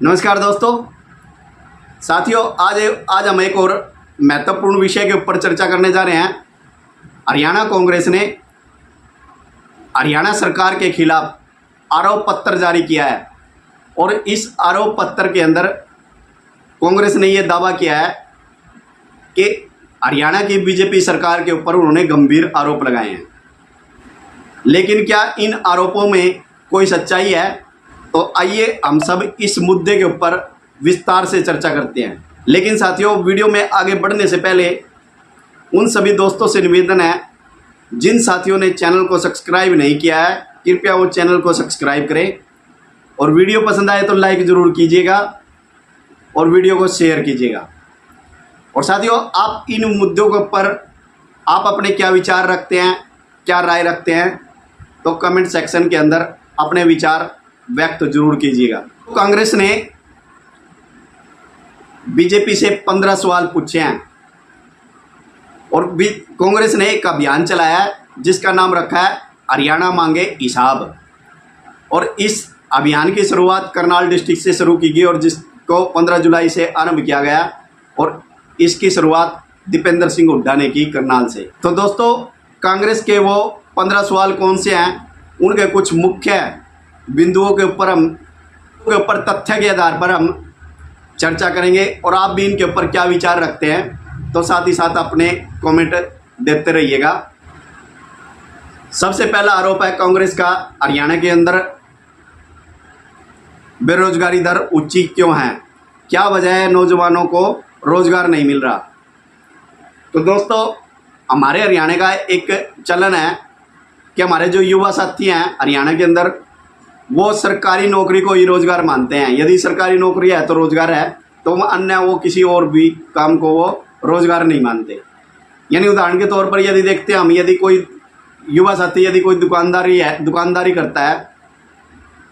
नमस्कार दोस्तों, साथियों, आज हम एक और महत्वपूर्ण विषय के ऊपर चर्चा करने जा रहे हैं। हरियाणा कांग्रेस ने हरियाणा सरकार के खिलाफ आरोप पत्र जारी किया है और इस आरोप पत्र के अंदर कांग्रेस ने यह दावा किया है कि हरियाणा की बीजेपी सरकार के ऊपर उन्होंने गंभीर आरोप लगाए हैं। लेकिन क्या इन आरोपों में कोई सच्चाई है? तो आइए हम सब इस मुद्दे के ऊपर विस्तार से चर्चा करते हैं। लेकिन साथियों, वीडियो में आगे बढ़ने से पहले उन सभी दोस्तों से निवेदन है, जिन साथियों ने चैनल को सब्सक्राइब नहीं किया है, कृपया वो चैनल को सब्सक्राइब करें और वीडियो पसंद आए तो लाइक ज़रूर कीजिएगा और वीडियो को शेयर कीजिएगा। और साथियों, आप इन मुद्दों के ऊपर आप अपने क्या विचार रखते हैं, क्या राय रखते हैं, तो कमेंट सेक्शन के अंदर अपने विचार व्यक्त जरूर कीजिएगा। कांग्रेस ने बीजेपी से 15 सवाल पूछे हैं और कांग्रेस ने एक अभियान चलाया है जिसका नाम रखा है हरियाणा मांगे हिसाब। और इस अभियान की शुरुआत करनाल डिस्ट्रिक्ट से शुरू की गई और जिसको 15 जुलाई से आरंभ किया गया और इसकी शुरुआत दीपेंद्र सिंह हुड्डा ने की करनाल से। तो दोस्तों, कांग्रेस के वो 15 सवाल कौन से हैं, उनके कुछ मुख्य बिंदुओं के ऊपर तथ्य के आधार पर हम चर्चा करेंगे और आप भी इनके ऊपर क्या विचार रखते हैं तो साथ ही साथ अपने कमेंट देते रहिएगा। सबसे पहला आरोप है कांग्रेस का, हरियाणा के अंदर बेरोजगारी दर ऊंची क्यों है, क्या वजह है नौजवानों को रोजगार नहीं मिल रहा। तो दोस्तों, हमारे हरियाणा का एक चलन है कि हमारे जो युवा साथी हैं हरियाणा के अंदर, वो सरकारी नौकरी को ही रोज़गार मानते हैं। यदि सरकारी नौकरी है तो रोज़गार है, तो अन्य वो किसी और भी काम को वो रोज़गार नहीं मानते। यानी उदाहरण के तौर पर यदि देखते हैं हम, यदि कोई युवा साथी यदि कोई दुकानदारी करता है,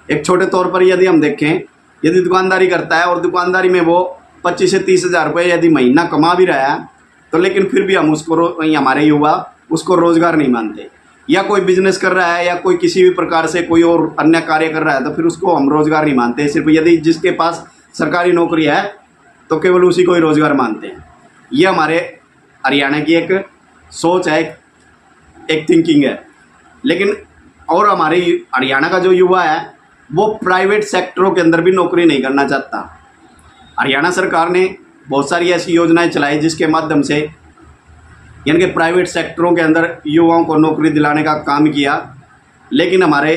एक छोटे तौर पर यदि हम देखें, यदि दुकानदारी करता है और दुकानदारी में वो 25 से 30 हज़ार रुपये यदि महीना कमा भी रहा है, तो लेकिन फिर भी हम उसको हमारे युवा उसको रोज़गार नहीं मानते। या कोई बिजनेस कर रहा है या कोई किसी भी प्रकार से कोई और अन्य कार्य कर रहा है, तो फिर उसको हम रोज़गार नहीं मानते। सिर्फ यदि जिसके पास सरकारी नौकरी है तो केवल उसी को ही रोज़गार मानते हैं। ये हमारे हरियाणा की एक सोच है, एक थिंकिंग है। लेकिन और हमारे हरियाणा का जो युवा है वो प्राइवेट सेक्टरों के अंदर भी नौकरी नहीं करना चाहता। हरियाणा सरकार ने बहुत सारी ऐसी योजनाएं चलाई जिसके माध्यम से यानी कि प्राइवेट सेक्टरों के अंदर युवाओं को नौकरी दिलाने का काम किया। लेकिन हमारे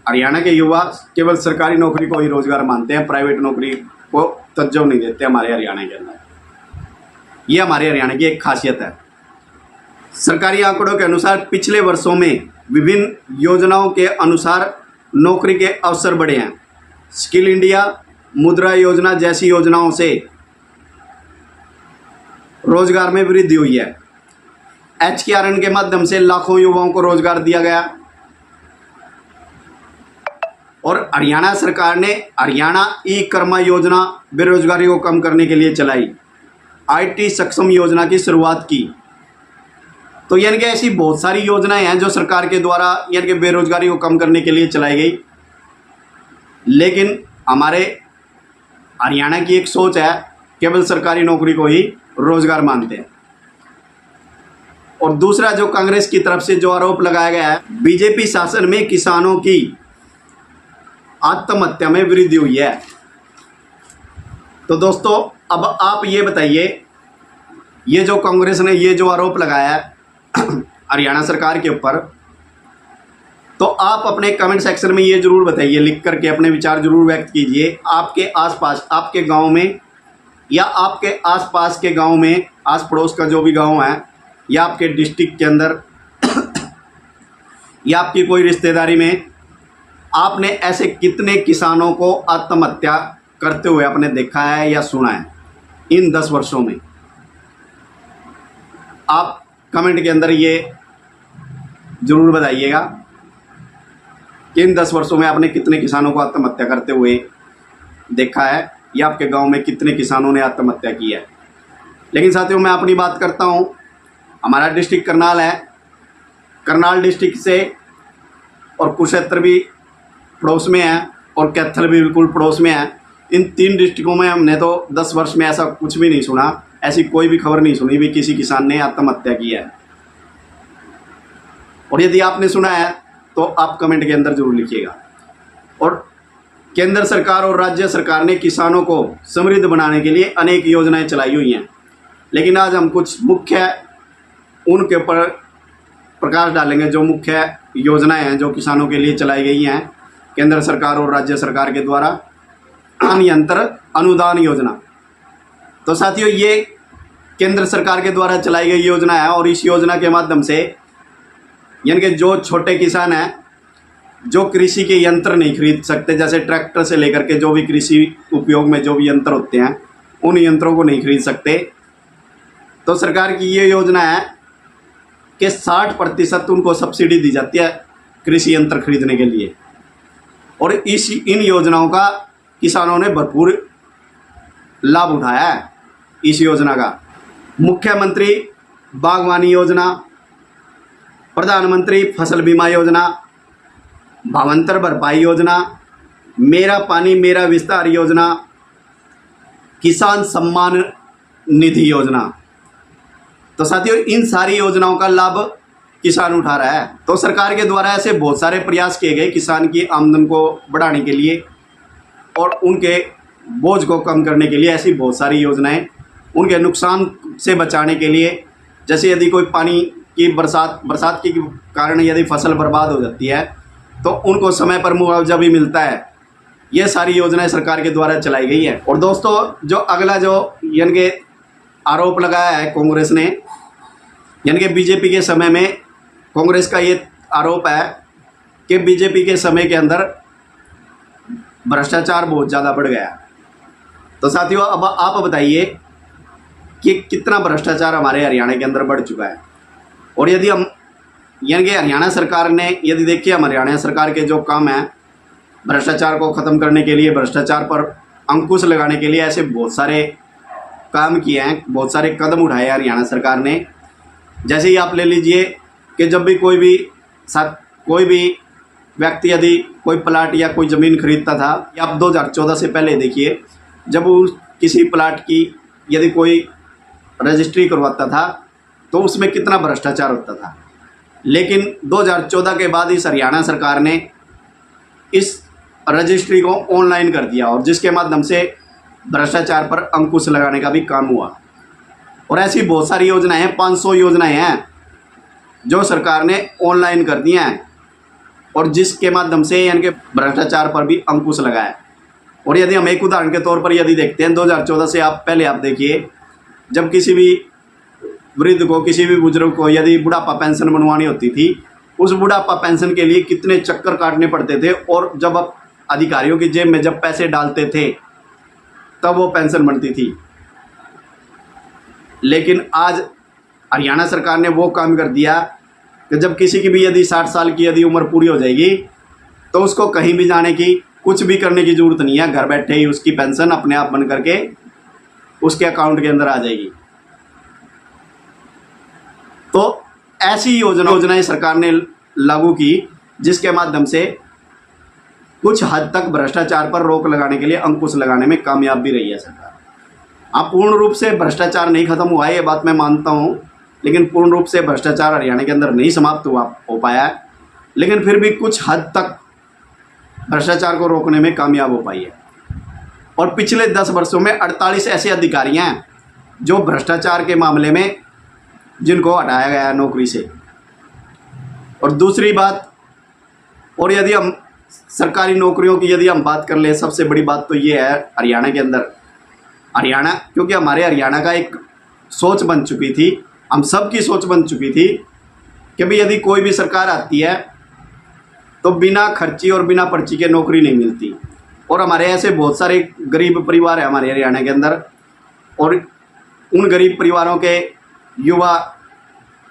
हरियाणा के युवा केवल सरकारी नौकरी को ही रोज़गार मानते हैं, प्राइवेट नौकरी को तवज्जो नहीं देते हमारे हरियाणा के अंदर। ये हमारे हरियाणा की एक खासियत है। सरकारी आंकड़ों के अनुसार पिछले वर्षों में विभिन्न योजनाओं के अनुसार नौकरी के अवसर बढ़े हैं। स्किल इंडिया, मुद्रा योजना जैसी योजनाओं से रोजगार में वृद्धि हुई है। HKRN के माध्यम से लाखों युवाओं को रोजगार दिया गया और हरियाणा सरकार ने हरियाणा ई कर्मा योजना बेरोजगारी को कम करने के लिए चलाई। IT सक्षम योजना की शुरुआत की। तो यानी कि ऐसी बहुत सारी योजनाएं हैं जो सरकार के द्वारा यानी कि बेरोजगारी को कम करने के लिए चलाई गई। लेकिन हमारे हरियाणा की एक सोच है, केवल सरकारी नौकरी को ही रोजगार मानते हैं। और दूसरा जो कांग्रेस की तरफ से जो आरोप लगाया गया है, बीजेपी शासन में किसानों की आत्महत्या में वृद्धि हुई है। तो दोस्तों, अब आप ये बताइए, ये जो कांग्रेस ने ये जो आरोप लगाया है हरियाणा सरकार के ऊपर, तो आप अपने कमेंट सेक्शन में ये जरूर बताइए, लिख करके अपने विचार जरूर व्यक्त कीजिए। आपके आसपास, आपके गांव में या आपके आसपास के गांव में, आस पड़ोस का जो भी गांव है या आपके डिस्ट्रिक्ट के अंदर या आपकी कोई रिश्तेदारी में आपने ऐसे कितने किसानों को आत्महत्या करते हुए आपने देखा है या सुना है इन 10 वर्षों में? आप कमेंट के अंदर ये जरूर बताइएगा कि इन 10 वर्षों में आपने कितने किसानों को आत्महत्या करते हुए देखा है या आपके गांव में कितने किसानों ने आत्महत्या की है। लेकिन साथियों, मैं अपनी बात करता हूं। हमारा डिस्ट्रिक्ट करनाल है। करनाल डिस्ट्रिक्ट से और कुरुक्षेत्र भी पड़ोस में है और कैथल भी बिल्कुल पड़ोस में है। इन 3 डिस्ट्रिक्टों में हमने तो 10 वर्ष में ऐसा कुछ भी नहीं सुना, ऐसी कोई भी खबर नहीं सुनी भी किसी किसान ने आत्महत्या की है। और यदि आपने सुना है तो आप कमेंट के अंदर जरूर लिखिएगा। और केंद्र सरकार और राज्य सरकार ने किसानों को समृद्ध बनाने के लिए अनेक योजनाएं चलाई हुई हैं, लेकिन आज हम कुछ मुख्य उनके ऊपर प्रकाश डालेंगे जो मुख्य योजनाएं हैं जो किसानों के लिए चलाई गई हैं केंद्र सरकार और राज्य सरकार के द्वारा। यंत्र अनुदान योजना, तो साथियों ये केंद्र सरकार के द्वारा चलाई गई योजना है और इस योजना के माध्यम से यानी कि जो छोटे किसान हैं जो कृषि के यंत्र नहीं खरीद सकते, जैसे ट्रैक्टर से लेकर के जो भी कृषि उपयोग में जो भी यंत्र होते हैं उन यंत्रों को नहीं खरीद सकते, तो सरकार की ये योजना है कि 60% उनको सब्सिडी दी जाती है कृषि यंत्र खरीदने के लिए। और इन योजनाओं का किसानों ने भरपूर लाभ उठाया है। इस योजना का मुख्यमंत्री बागवानी योजना, प्रधानमंत्री फसल बीमा योजना, भावांतर भरपाई योजना, मेरा पानी मेरा विस्तार योजना, किसान सम्मान निधि योजना। तो साथियों इन सारी योजनाओं का लाभ किसान उठा रहा है। तो सरकार के द्वारा ऐसे बहुत सारे प्रयास किए गए किसान की आमदन को बढ़ाने के लिए और उनके बोझ को कम करने के लिए। ऐसी बहुत सारी योजनाएं उनके नुकसान से बचाने के लिए, जैसे यदि कोई पानी की बरसात के कारण यदि फसल बर्बाद हो जाती है तो उनको समय पर मुआवजा भी मिलता है। ये सारी योजनाएं सरकार के द्वारा चलाई गई है। और दोस्तों जो अगला जो यानी कि आरोप लगाया है कांग्रेस ने, यानी कि बीजेपी के समय में कांग्रेस का ये आरोप है कि बीजेपी के समय के अंदर भ्रष्टाचार बहुत ज़्यादा बढ़ गया। तो साथियों अब आप बताइए कि कितना भ्रष्टाचार हमारे हरियाणा के अंदर बढ़ चुका है। और यदि हम यानी कि हरियाणा सरकार ने यदि देखिए हम हरियाणा सरकार के जो काम है भ्रष्टाचार को ख़त्म करने के लिए, भ्रष्टाचार पर अंकुश लगाने के लिए ऐसे बहुत सारे काम किए हैं, बहुत सारे कदम उठाए हरियाणा सरकार ने। जैसे ही आप ले लीजिए कि जब भी कोई भी व्यक्ति यदि कोई प्लाट या कोई ज़मीन खरीदता था, या आप 2014 से पहले देखिए जब वो किसी प्लाट की यदि कोई रजिस्ट्री करवाता था तो उसमें कितना भ्रष्टाचार होता था। लेकिन 2014 के बाद इस हरियाणा सरकार ने इस रजिस्ट्री को ऑनलाइन कर दिया और जिसके माध्यम से भ्रष्टाचार पर अंकुश लगाने का भी काम हुआ। और ऐसी बहुत सारी योजनाएं हैं, 500 योजनाएं हैं जो सरकार ने ऑनलाइन कर दी हैं और जिसके माध्यम से यानी कि भ्रष्टाचार पर भी अंकुश लगाया। और यदि हम एक उदाहरण के तौर पर यदि देखते हैं 2014 से आप देखिए जब किसी भी वृद्ध को, किसी भी बुजुर्ग को यदि बुढ़ापा पेंशन बनवानी होती थी, उस बुढ़ापा पेंशन के लिए कितने चक्कर काटने पड़ते थे और जब आप अधिकारियों की जेब में जब पैसे डालते थे तब वो पेंशन बनती थी। लेकिन आज हरियाणा सरकार ने वो काम कर दिया कि जब किसी की भी यदि 60 साल की यदि उम्र पूरी हो जाएगी तो उसको कहीं भी जाने की, कुछ भी करने की ज़रूरत नहीं है, घर बैठे ही उसकी पेंशन अपने आप बन करके उसके अकाउंट के अंदर आ जाएगी। तो ऐसी योजनाएं सरकार ने लागू की जिसके माध्यम से कुछ हद तक भ्रष्टाचार पर रोक लगाने के लिए, अंकुश लगाने में कामयाब भी रही है सरकार। अब पूर्ण रूप से भ्रष्टाचार नहीं खत्म हुआ है, ये बात मैं मानता हूँ, लेकिन पूर्ण रूप से भ्रष्टाचार हरियाणा के अंदर नहीं समाप्त हो पाया है, लेकिन फिर भी कुछ हद तक भ्रष्टाचार को रोकने में कामयाब हो पाई है। और पिछले 10 वर्षों में 48 ऐसे अधिकारी हैं जो भ्रष्टाचार के मामले में जिनको हटाया गया है नौकरी से। और दूसरी बात, और यदि हम सरकारी नौकरियों की यदि हम बात कर ले, सबसे बड़ी बात तो ये है हरियाणा के अंदर, हरियाणा क्योंकि हमारे हरियाणा का एक सोच बन चुकी थी, हम सब की सोच बन चुकी थी कि भाई यदि कोई भी सरकार आती है तो बिना खर्ची और बिना पर्ची के नौकरी नहीं मिलती। और हमारे ऐसे बहुत सारे गरीब परिवार हैं हमारे हरियाणा के अंदर, और उन गरीब परिवारों के युवा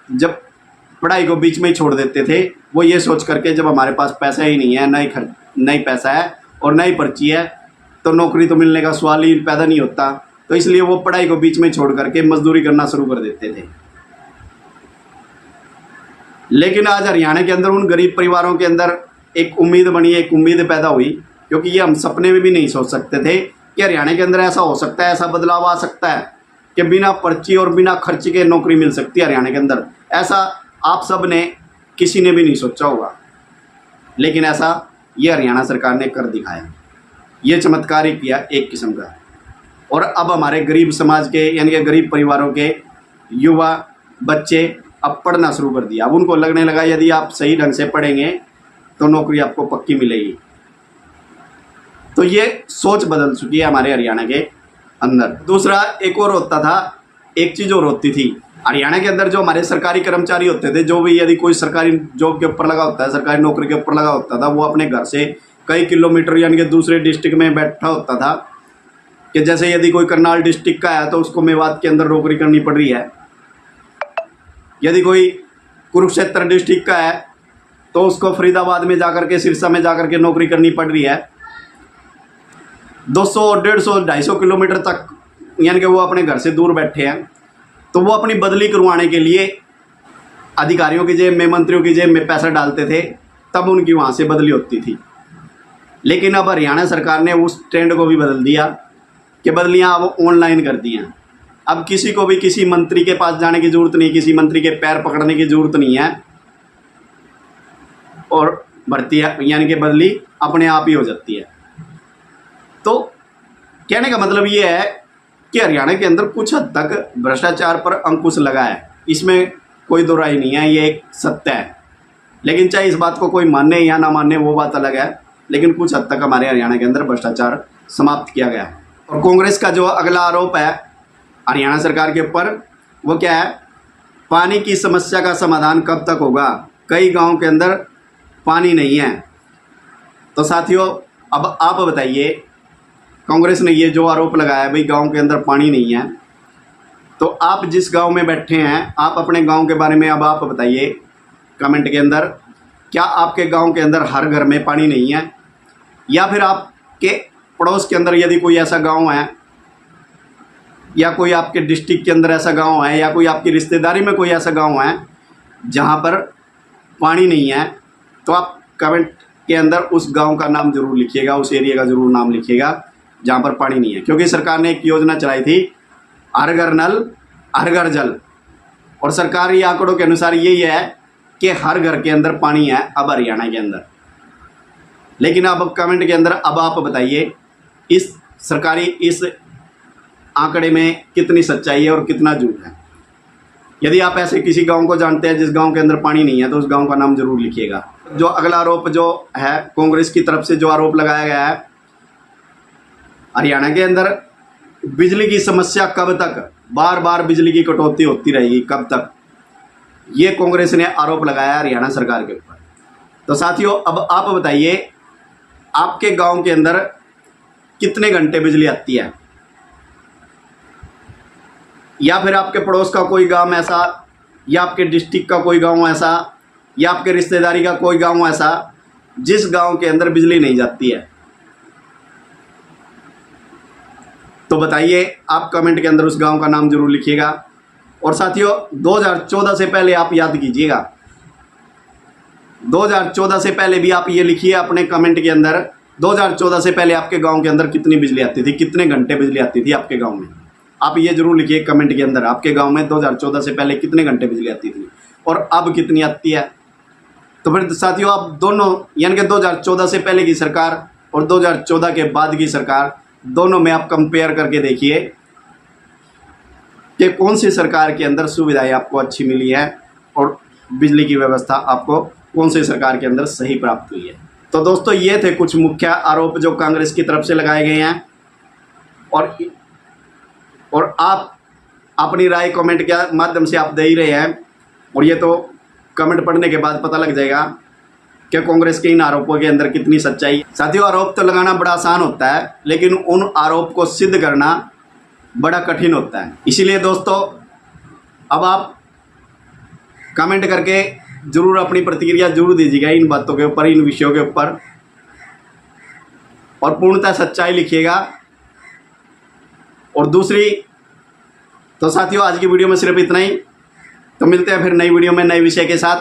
जब पढ़ाई को बीच में ही छोड़ देते थे, वो ये सोच करके जब हमारे पास पैसा ही नहीं है, नहीं पैसा है और नहीं पर्ची है, तो नौकरी तो मिलने का सवाल ही पैदा नहीं होता, तो इसलिए वो पढ़ाई को बीच में छोड़ करके मजदूरी करना शुरू कर देते थे। लेकिन आज हरियाणा के अंदर उन गरीब परिवारों के अंदर एक उम्मीद बनी, एक उम्मीद पैदा हुई, क्योंकि ये हम सपने में भी नहीं सोच सकते थे कि हरियाणा के अंदर ऐसा हो सकता है, ऐसा बदलाव आ सकता है कि बिना पर्ची और बिना खर्च के नौकरी मिल सकती है हरियाणा के अंदर। ऐसा आप सब ने किसी ने भी नहीं सोचा होगा, लेकिन ऐसा ये हरियाणा सरकार ने कर दिखाया। ये चमत्कार ही किया एक किस्म का। और अब हमारे गरीब समाज के यानी कि गरीब परिवारों के युवा बच्चे अब पढ़ना शुरू कर दिया। अब उनको लगने लगा यदि आप सही ढंग से पढ़ेंगे तो नौकरी आपको पक्की मिलेगी। तो ये सोच बदल चुकी है हमारे हरियाणा के अंदर। दूसरा एक और होता था, एक चीज़ और होती थी हरियाणा के अंदर, जो हमारे सरकारी कर्मचारी होते थे, जो भी यदि कोई सरकारी जॉब के ऊपर लगा होता है, सरकारी नौकरी के ऊपर लगा होता था, वो अपने घर से कई किलोमीटर यानी कि दूसरे डिस्ट्रिक्ट में बैठा होता था। कि जैसे यदि कोई करनाल डिस्ट्रिक्ट का है तो उसको मेवात के अंदर नौकरी करनी पड़ रही है, यदि कोई कुरुक्षेत्र डिस्ट्रिक्ट का है तो उसको फरीदाबाद में जाकर के, सिरसा में जाकर के नौकरी करनी पड़ रही है। 200, 150, 250 किलोमीटर तक यानी कि वो अपने घर से दूर बैठे हैं, तो वो अपनी बदली करवाने के लिए अधिकारियों की जेब में, मंत्रियों की जेब में पैसा डालते थे, तब उनकी वहाँ से बदली होती थी। लेकिन अब हरियाणा सरकार ने उस ट्रेंड को भी बदल दिया कि बदलियाँ अब ऑनलाइन कर दी हैं। अब किसी को भी किसी मंत्री के पास जाने की ज़रूरत नहीं, किसी मंत्री के पैर पकड़ने की ज़रूरत नहीं है, और भर्ती यानी कि बदली अपने आप ही हो जाती है। तो कहने का मतलब ये है कि हरियाणा के अंदर कुछ हद तक भ्रष्टाचार पर अंकुश लगा है, इसमें कोई दो राय नहीं है, ये एक सत्य है। लेकिन चाहे इस बात को कोई माने या ना माने वो बात अलग है, लेकिन कुछ हद तक हमारे हरियाणा के अंदर भ्रष्टाचार समाप्त किया गया है। और कांग्रेस का जो अगला आरोप है हरियाणा सरकार के ऊपर, वो क्या है? पानी की समस्या का समाधान कब तक होगा? कई गाँव के अंदर पानी नहीं है। तो साथियों, अब आप बताइए, कांग्रेस ने ये जो आरोप लगाया भाई गांव के अंदर पानी नहीं है, तो आप जिस गांव में बैठे हैं, आप अपने गांव के बारे में अब आप बताइए कमेंट के अंदर, क्या आपके गांव के अंदर हर घर में पानी नहीं है? या फिर आपके पड़ोस के अंदर यदि कोई ऐसा गांव है, या कोई आपके डिस्ट्रिक्ट के अंदर ऐसा गांव है, या कोई आपकी रिश्तेदारी में कोई ऐसा गांव है जहां पर पानी नहीं है, तो आप कमेंट के अंदर उस गांव का नाम जरूर लिखिएगा, उस एरिया का जरूर नाम लिखिएगा जहां पर पानी नहीं है। क्योंकि सरकार ने एक योजना चलाई थी, हर घर नल हर घर जल, और सरकारी आंकड़ों के अनुसार यही है कि हर घर के अंदर पानी है अब हरियाणा के अंदर। लेकिन अब कमेंट के अंदर अब आप बताइए इस सरकारी इस आंकड़े में कितनी सच्चाई है और कितना झूठ है। यदि आप ऐसे किसी गांव को जानते हैं जिस गांव के अंदर पानी नहीं है, तो उस गांव का नाम जरूर लिखिएगा। जो अगला आरोप जो है कांग्रेस की तरफ से जो आरोप लगाया गया है, हरियाणा के अंदर बिजली की समस्या कब तक, बार बार बिजली की कटौती होती रहेगी कब तक, ये कांग्रेस ने आरोप लगाया हरियाणा सरकार के ऊपर। तो साथियों, अब आप बताइए आपके गांव के अंदर कितने घंटे बिजली आती है? या फिर आपके पड़ोस का कोई गांव ऐसा, या आपके डिस्ट्रिक्ट का कोई गांव ऐसा, या आपके रिश्तेदारी का कोई गांव ऐसा जिस गांव के अंदर बिजली नहीं जाती है? तो बताइए, आप कमेंट के अंदर उस गांव का नाम जरूर लिखिएगा। और साथियों, 2014 से पहले आप याद कीजिएगा, 2014 से पहले भी आप ये लिखिए अपने कमेंट के अंदर, 2014 से पहले आपके गांव के अंदर कितनी बिजली आती थी, कितने घंटे बिजली आती थी आपके गांव में? आप ये जरूर लिखिए कमेंट के अंदर, आपके गांव में 2014 से पहले कितने घंटे बिजली आती थी और अब कितनी आती है। तो फिर साथियों, आप दोनों यानी कि 2014 से पहले की सरकार और 2014 के बाद की सरकार, दोनों में आप कंपेयर करके देखिए कि कौन सी सरकार के अंदर सुविधाएं आपको अच्छी मिली है और बिजली की व्यवस्था आपको कौन सी सरकार के अंदर सही प्राप्त हुई है। तो दोस्तों, ये थे कुछ मुख्य आरोप जो कांग्रेस की तरफ से लगाए गए हैं, और आप अपनी राय कमेंट के माध्यम से आप दे ही रहे हैं। और ये तो कमेंट पढ़ने के बाद पता लग जाएगा कि कांग्रेस के इन आरोपों के अंदर कितनी सच्चाई है। साथियों, आरोप तो लगाना बड़ा आसान होता है, लेकिन उन आरोप को सिद्ध करना बड़ा कठिन होता है। इसीलिए दोस्तों, अब आप कमेंट करके ज़रूर अपनी प्रतिक्रिया जरूर दीजिएगा इन बातों के ऊपर, इन विषयों के ऊपर, और पूर्णतः सच्चाई लिखिएगा। और दूसरी, तो साथियों, आज की वीडियो में सिर्फ इतना ही। तो मिलते हैं फिर नई वीडियो में नए विषय के साथ।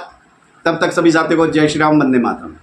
तब तक सभी साथियों को जय श्री राम, वंदे मातरम।